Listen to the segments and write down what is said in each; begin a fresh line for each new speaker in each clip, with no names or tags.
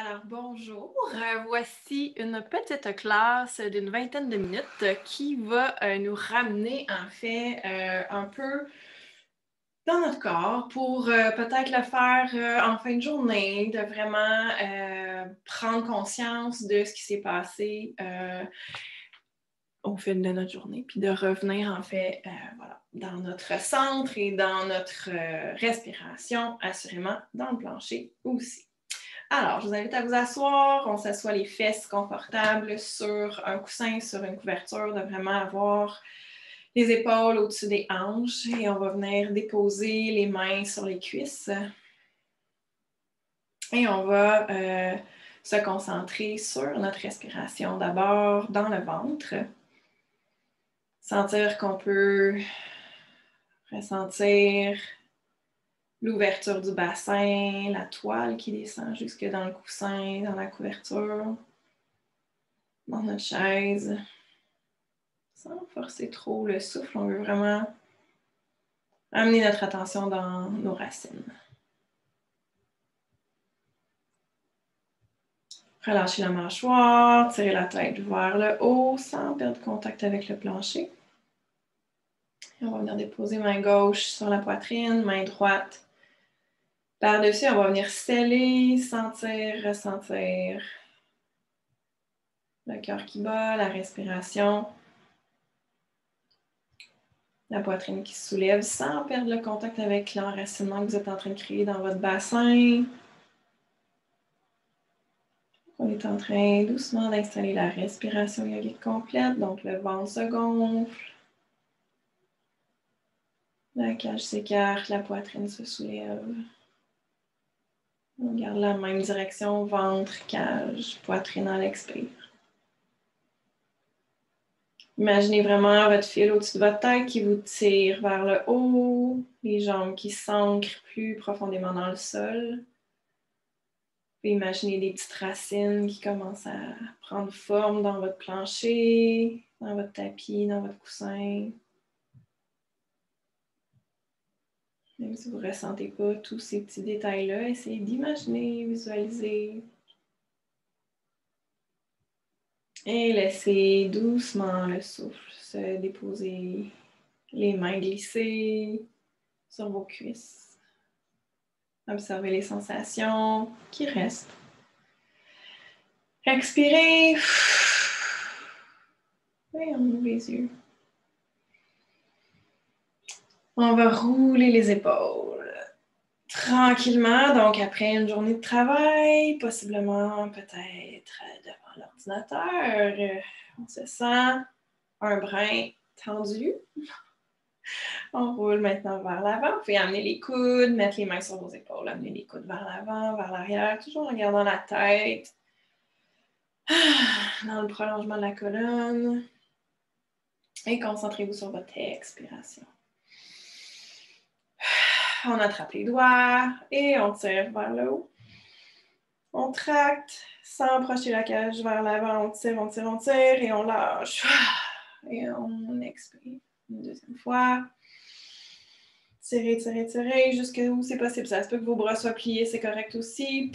Alors, bonjour. Voici une petite classe d'une vingtaine de minutes qui va nous ramener, en fait, un peu dans notre corps pour peut-être le faire en fin de journée, de vraiment prendre conscience de ce qui s'est passé au fil de notre journée, puis de revenir, en fait, voilà, dans notre centre et dans notre respiration, assurément, dans le plancher aussi. Alors, je vous invite à vous asseoir. On s'assoit les fesses confortables sur un coussin, sur une couverture, de vraiment avoir les épaules au-dessus des hanches. Et on va venir déposer les mains sur les cuisses. Et on va se concentrer sur notre respiration d'abord dans le ventre. Sentir qu'on peut ressentir l'ouverture du bassin, la toile qui descend jusque dans le coussin, dans la couverture. Dans notre chaise, sans forcer trop le souffle. On veut vraiment amener notre attention dans nos racines. Relâchez la mâchoire, tirez la tête vers le haut sans perdre contact avec le plancher. Et on va venir déposer main gauche sur la poitrine, main droite par-dessus. On va venir sceller, sentir, ressentir le cœur qui bat, la respiration. La poitrine qui se soulève sans perdre le contact avec l'enracinement que vous êtes en train de créer dans votre bassin. On est en train doucement d'installer la respiration yogique complète. Donc, le ventre se gonfle. La cage s'écarte, la poitrine se soulève. On garde la même direction, ventre, cage, poitrine à l'expire. Imaginez vraiment votre fil au-dessus de votre tête qui vous tire vers le haut, les jambes qui s'ancrent plus profondément dans le sol. Vous pouvez imaginer des petites racines qui commencent à prendre forme dans votre plancher, dans votre tapis, dans votre coussin. Même si vous ne ressentez pas tous ces petits détails-là, essayez d'imaginer, visualiser. Et laissez doucement le souffle se déposer, les mains glisser sur vos cuisses. Observez les sensations qui restent. Expirez. Et on ouvre les yeux. On va rouler les épaules. Tranquillement, donc après une journée de travail, possiblement peut-être devant l'ordinateur, on se sent un brin tendu. On roule maintenant vers l'avant. Vous pouvez amener les coudes, mettre les mains sur vos épaules, amener les coudes vers l'avant, vers l'arrière, toujours en gardant la tête dans le prolongement de la colonne. Et concentrez-vous sur votre expiration. On attrape les doigts et on tire vers le haut. On tracte sans approcher la cage vers l'avant. On tire, on tire, on tire et on lâche. Et on expire une deuxième fois. Tirez, tirez, tirez jusqu'où c'est possible. Ça se peut que vos bras soient pliés, c'est correct aussi.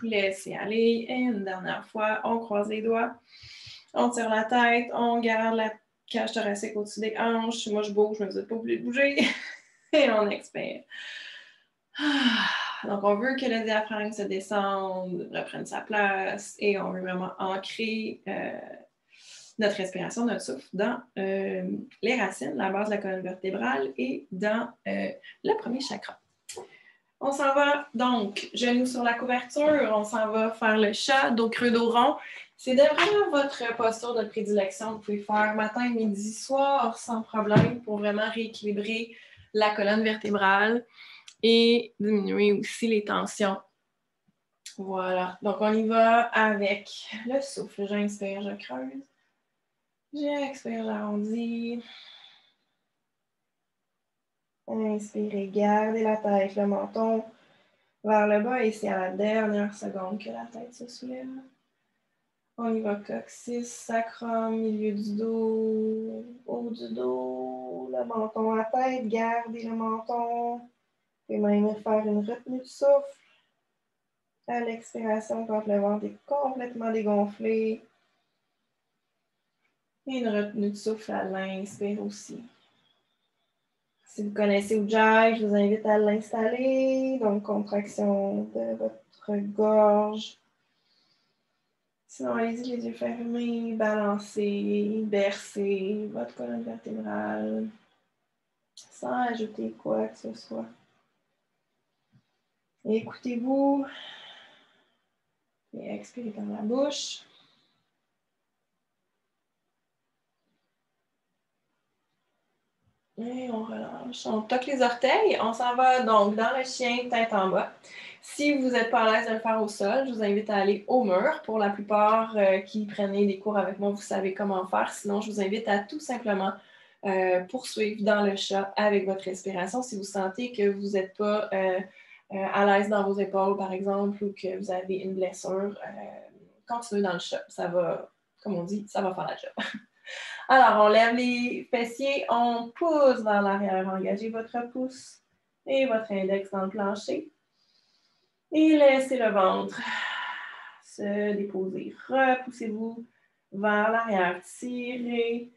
Laissez aller. Et une dernière fois, on croise les doigts. On tire la tête. On garde la cage thoracique au-dessus des hanches. Moi, je bouge, mais vous n'êtes pas obligé de bouger. Et on expire. Donc, on veut que le diaphragme se descende, reprenne sa place et on veut vraiment ancrer notre respiration, notre souffle dans les racines, la base de la colonne vertébrale et dans le premier chakra. On s'en va donc, genoux sur la couverture, on s'en va faire le chat, dos creux, dos rond. C'est vraiment votre posture de prédilection. Vous pouvez faire matin, midi, soir sans problème pour vraiment rééquilibrer la colonne vertébrale et diminuer aussi les tensions. Voilà. Donc, on y va avec le souffle. J'inspire, je creuse. J'expire, j'arrondis. Inspirez, gardez la tête, le menton vers le bas et c'est à la dernière seconde que la tête se soulève. On y va coccyx, sacrum, milieu du dos, haut du dos, le menton à la tête, gardez le menton. Vous pouvez même faire une retenue de souffle. À l'expiration, quand le ventre est complètement dégonflé. Et une retenue de souffle à l'inspire aussi. Si vous connaissez Ujjayi, je vous invite à l'installer. Donc, contraction de votre gorge. Sinon, allez-y, les yeux fermés, balancez, bercez votre colonne vertébrale sans ajouter quoi que ce soit. Écoutez-vous et expirez par la bouche. Et on relâche. On toque les orteils. On s'en va donc dans le chien, tête en bas. Si vous n'êtes pas à l'aise de le faire au sol, je vous invite à aller au mur. Pour la plupart qui prennent des cours avec moi, vous savez comment faire. Sinon, je vous invite à tout simplement poursuivre dans le chat avec votre respiration. Si vous sentez que vous n'êtes pas à l'aise dans vos épaules, par exemple, ou que vous avez une blessure, continuez dans le chat. Ça va, comme on dit, ça va faire la job. Alors, on lève les fessiers, on pousse vers l'arrière. Engagez votre pouce et votre index dans le plancher. Et laissez le ventre se déposer. Repoussez-vous vers l'arrière. Tirez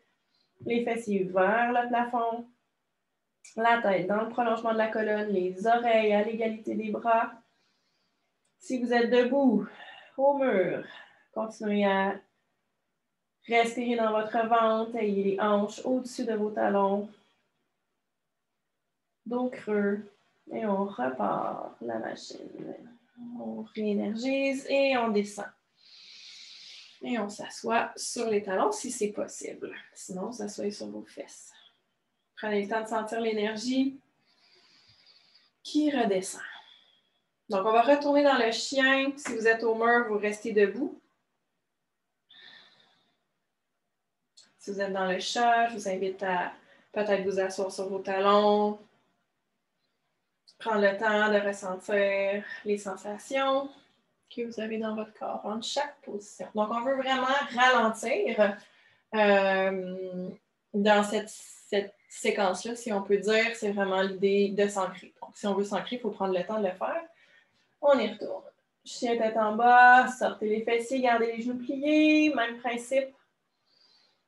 les fessiers vers le plafond. La tête dans le prolongement de la colonne. Les oreilles à l'égalité des bras. Si vous êtes debout, au mur, continuez à respirer dans votre ventre. Ayez les hanches au-dessus de vos talons. Dos creux. Et on repart la machine. On réénergise et on descend. Et on s'assoit sur les talons si c'est possible. Sinon, s'assoyez sur vos fesses. Prenez le temps de sentir l'énergie qui redescend. Donc, on va retourner dans le chien. Si vous êtes au mur, vous restez debout. Si vous êtes dans le chat, je vous invite à peut-être vous asseoir sur vos talons. Prendre le temps de ressentir les sensations que vous avez dans votre corps, en chaque position. Donc, on veut vraiment ralentir dans cette séquence-là, si on peut dire, c'est vraiment l'idée de s'ancrer. Donc, si on veut s'ancrer, il faut prendre le temps de le faire. On y retourne. Chien tête en bas, sortez les fessiers, gardez les genoux pliés, même principe.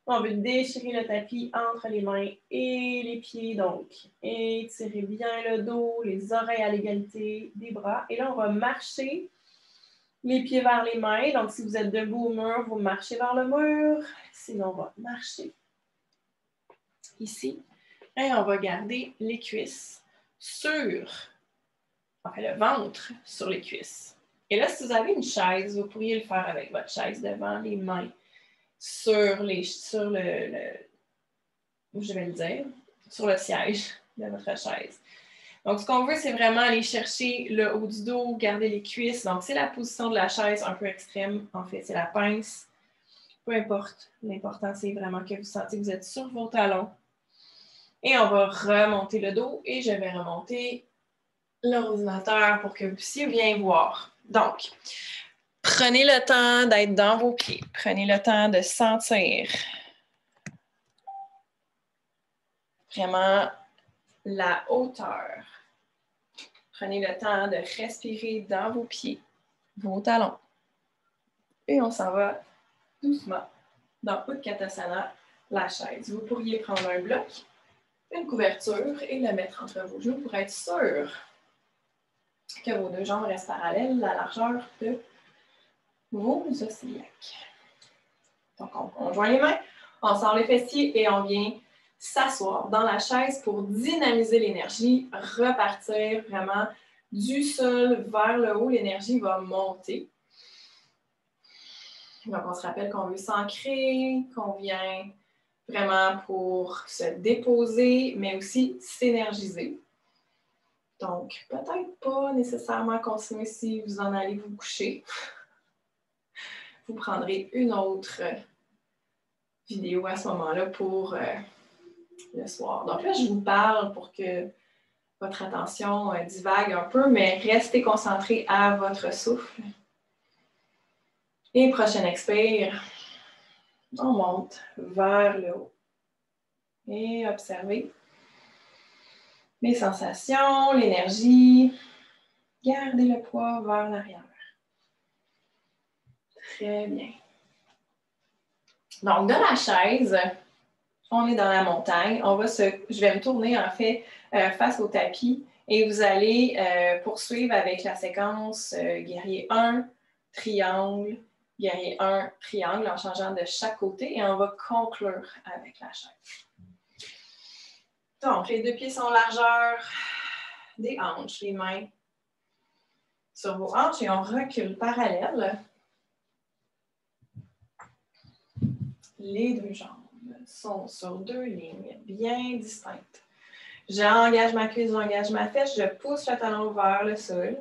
On veut déchirer le tapis entre les mains et les pieds, donc étirez bien le dos, les oreilles à l'égalité des bras. Et là, on va marcher les pieds vers les mains. Donc, si vous êtes debout au mur, vous marchez vers le mur. Sinon, on va marcher ici. Et on va garder les cuisses le ventre sur les cuisses. Et là, si vous avez une chaise, vous pourriez le faire avec votre chaise devant les mains sur le siège de votre chaise. Donc, ce qu'on veut, c'est vraiment aller chercher le haut du dos, garder les cuisses. Donc, c'est la position de la chaise un peu extrême. En fait, c'est la pince. Peu importe. L'important, c'est vraiment que vous sentez que vous êtes sur vos talons. Et on va remonter le dos et je vais remonter l'ordinateur pour que vous puissiez bien voir. Donc, prenez le temps d'être dans vos pieds. Prenez le temps de sentir vraiment la hauteur. Prenez le temps de respirer dans vos pieds, vos talons. Et on s'en va doucement dans Utkatasana, la chaise. Vous pourriez prendre un bloc, une couverture et le mettre entre vos genoux pour être sûr que vos deux jambes restent parallèles à la largeur de vos osiliaques. Donc, on joint les mains, on sort les fessiers et on vient s'asseoir dans la chaise pour dynamiser l'énergie, repartir vraiment du sol vers le haut. L'énergie va monter. Donc, on se rappelle qu'on veut s'ancrer, qu'on vient vraiment pour se déposer, mais aussi s'énergiser. Donc, peut-être pas nécessairement continuer si vous en allez vous coucher. Vous prendrez une autre vidéo à ce moment-là pour le soir. Donc là, je vous parle pour que votre attention divague un peu, mais restez concentré à votre souffle. Et prochaine expire, on monte vers le haut. Et observez les sensations, l'énergie. Gardez le poids vers l'arrière. Très bien. Donc, de la chaise, on est dans la montagne. Je vais me tourner, en fait, face au tapis et vous allez poursuivre avec la séquence guerrier 1, triangle, guerrier 1, triangle, en changeant de chaque côté et on va conclure avec la chaise. Donc, les deux pieds sont largeur des hanches, les mains sur vos hanches et on recule parallèle. Les deux jambes sont sur deux lignes bien distinctes. J'engage ma cuisse, j'engage ma fesse, je pousse le talon vers le sol.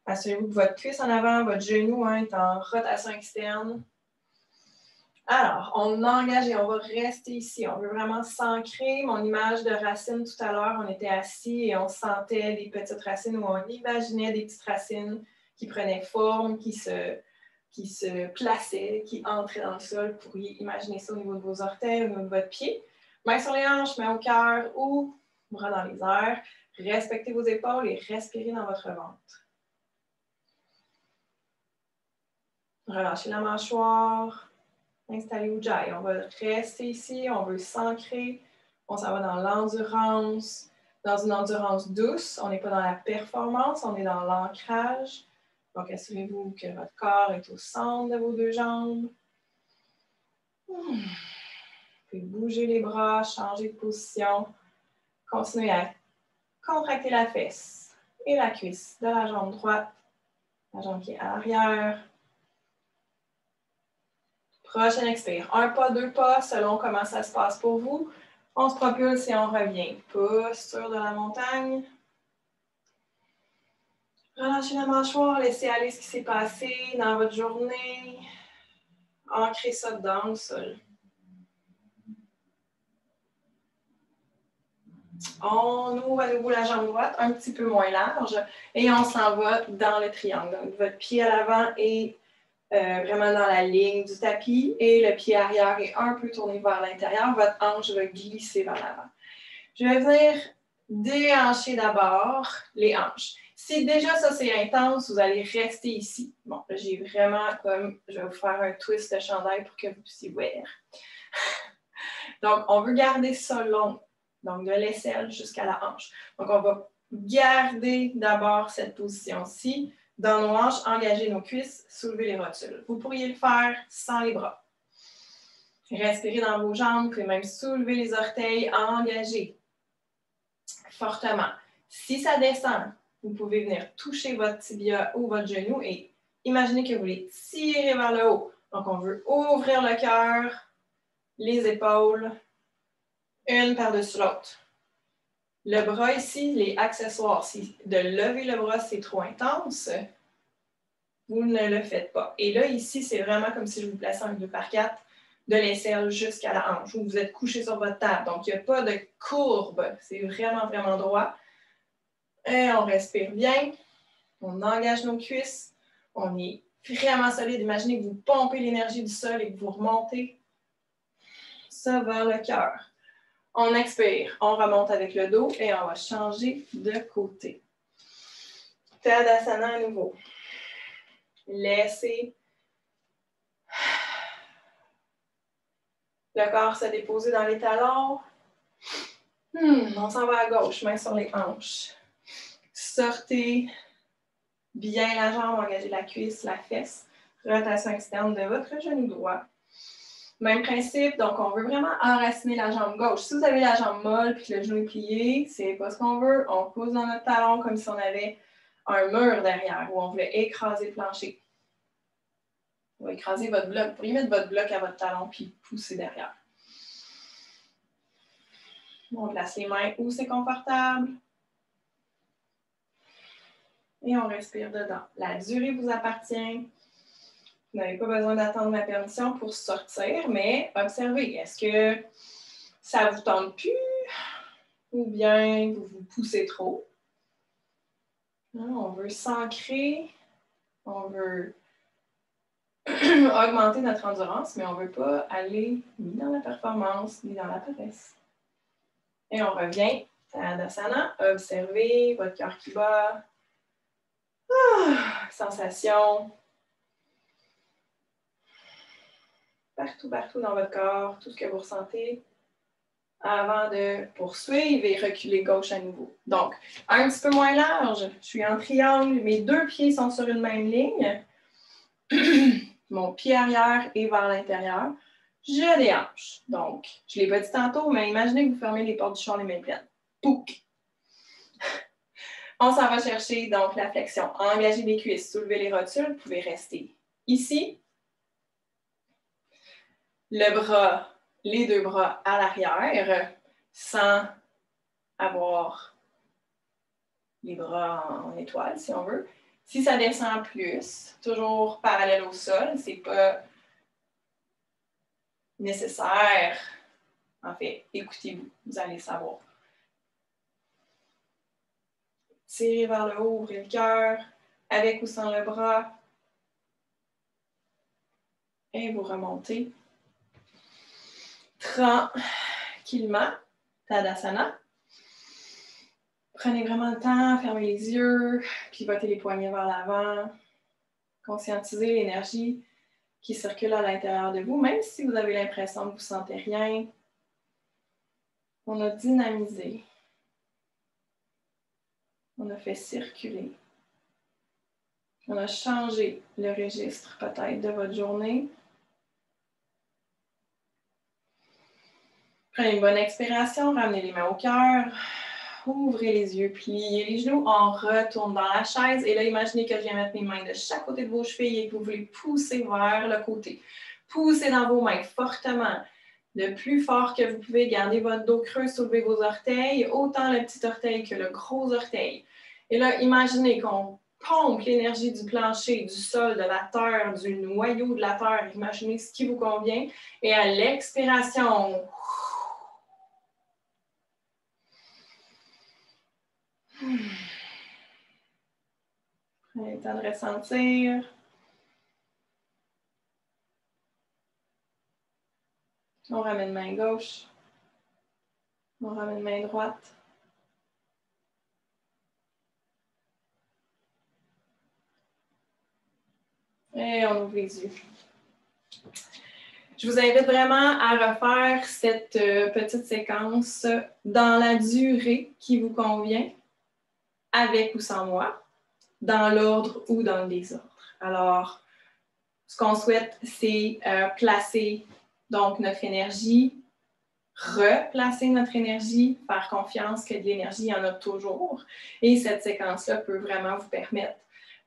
Assurez-vous que votre cuisse en avant, votre genou est en rotation externe. Alors, on engage et on va rester ici. On veut vraiment s'ancrer. Mon image de racine tout à l'heure, on était assis et on sentait des petites racines ou on imaginait des petites racines qui prenaient forme, qui se plaçaient, qui entraient dans le sol. Vous pourriez imaginer ça au niveau de vos orteils, au niveau de votre pied. Main sur les hanches, main au cœur ou bras dans les airs. Respectez vos épaules et respirez dans votre ventre. Relâchez la mâchoire. Installez Ujjayi. On va rester ici, on veut s'ancrer. On s'en va dans l'endurance, dans une endurance douce. On n'est pas dans la performance, on est dans l'ancrage. Donc, assurez-vous que votre corps est au centre de vos deux jambes. Vous pouvez bouger les bras, changer de position. Continuez à contracter la fesse et la cuisse de la jambe droite, la jambe qui est à l'arrière. Prochaine expire. Un pas, deux pas, selon comment ça se passe pour vous. On se propulse et on revient. Posture de la montagne. Relâchez la mâchoire, laissez aller ce qui s'est passé dans votre journée. Ancrez ça dans le sol. On ouvre à nouveau la jambe droite, un petit peu moins large, et on s'en va dans le triangle. Donc, votre pied à l'avant est vraiment dans la ligne du tapis et le pied arrière est un peu tourné vers l'intérieur. Votre hanche va glisser vers l'avant. Je vais venir déhancher d'abord les hanches. Si déjà ça c'est intense, vous allez rester ici. Bon, là j'ai vraiment comme, je vais vous faire un twist de chandail pour que vous puissiez voir. Donc, on veut garder ça long. Donc, de l'aisselle jusqu'à la hanche. Donc, on va garder d'abord cette position-ci. Dans nos hanches, engager nos cuisses, soulever les rotules. Vous pourriez le faire sans les bras. Respirez dans vos jambes, vous pouvez même soulever les orteils, engager fortement. Si ça descend, vous pouvez venir toucher votre tibia ou votre genou et imaginez que vous les tirez vers le haut. Donc, on veut ouvrir le cœur, les épaules, une par-dessus l'autre. Le bras ici, les accessoires, si de lever le bras, c'est trop intense, vous ne le faites pas. Et là, ici, c'est vraiment comme si je vous plaçais un 2x4 de l'aisselle jusqu'à la hanche, où vous êtes couché sur votre table. Donc, il n'y a pas de courbe. C'est vraiment, vraiment droit. Et on respire bien. On engage nos cuisses. On est vraiment solide. Imaginez que vous pompez l'énergie du sol et que vous remontez ça vers le cœur. On expire. On remonte avec le dos et on va changer de côté. Tadasana à nouveau. Laissez le corps se déposer dans les talons. On s'en va à gauche, main sur les hanches. Sortez bien la jambe, engagez la cuisse, la fesse. Rotation externe de votre genou droit. Même principe, donc on veut vraiment enraciner la jambe gauche. Si vous avez la jambe molle et que le genou est plié, c'est pas ce qu'on veut. On pousse dans notre talon comme si on avait un mur derrière où on voulait écraser le plancher. On va écraser votre bloc. Vous pourriez mettre votre bloc à votre talon puis pousser derrière. On place les mains où c'est confortable. Et on respire dedans. La durée vous appartient. Vous n'avez pas besoin d'attendre ma permission pour sortir, mais observez. Est-ce que ça ne vous tente plus ou bien vous vous poussez trop? On veut s'ancrer. On veut augmenter notre endurance, mais on ne veut pas aller ni dans la performance, ni dans la paresse. Et on revient à Tadasana. Observez votre cœur qui bat. Sensation. partout, partout dans votre corps, tout ce que vous ressentez, avant de poursuivre et reculer gauche à nouveau. Donc, un petit peu moins large, je suis en triangle, mes deux pieds sont sur une même ligne. Mon pied arrière est vers l'intérieur. Je déhanche. Donc, je ne l'ai pas dit tantôt, mais imaginez que vous fermez les portes du char les mains pleines. Pouc! On s'en va chercher donc la flexion. Engagez les cuisses, soulevez les rotules, vous pouvez rester ici. Le bras, les deux bras à l'arrière, sans avoir les bras en étoile, si on veut. Si ça descend plus, toujours parallèle au sol, c'est pas nécessaire. En fait, écoutez-vous, vous allez savoir. Tirez vers le haut, ouvrez le cœur, avec ou sans le bras. Et vous remontez. Tranquillement, Tadasana. Prenez vraiment le temps, fermez les yeux, pivotez les poignets vers l'avant. Conscientisez l'énergie qui circule à l'intérieur de vous, même si vous avez l'impression que vous ne sentez rien. On a dynamisé. On a fait circuler. On a changé le registre peut-être de votre journée. Prenez une bonne expiration, ramenez les mains au cœur. Ouvrez les yeux, pliez les genoux, on retourne dans la chaise. Et là, imaginez que je viens mettre mes mains de chaque côté de vos chevilles et que vous voulez pousser vers le côté. Poussez dans vos mains fortement. Le plus fort que vous pouvez, gardez votre dos creux, soulevez vos orteils, autant le petit orteil que le gros orteil. Et là, imaginez qu'on pompe l'énergie du plancher, du sol, de la terre, du noyau de la terre. Imaginez ce qui vous convient. Et à l'expiration, prenez le temps de ressentir. On ramène main gauche. On ramène main droite. Et on ouvre les yeux. Je vous invite vraiment à refaire cette petite séquence dans la durée qui vous convient, avec ou sans moi, dans l'ordre ou dans le désordre. Alors, ce qu'on souhaite, c'est placer donc notre énergie, replacer notre énergie, faire confiance que de l'énergie, il y en a toujours. Et cette séquence-là peut vraiment vous permettre,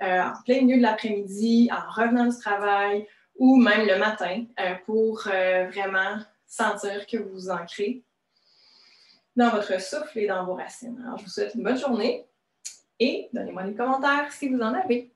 en plein milieu de l'après-midi, en revenant du travail ou même le matin, pour vraiment sentir que vous vous ancrez dans votre souffle et dans vos racines. Alors, je vous souhaite une bonne journée et donnez-moi des commentaires si vous en avez.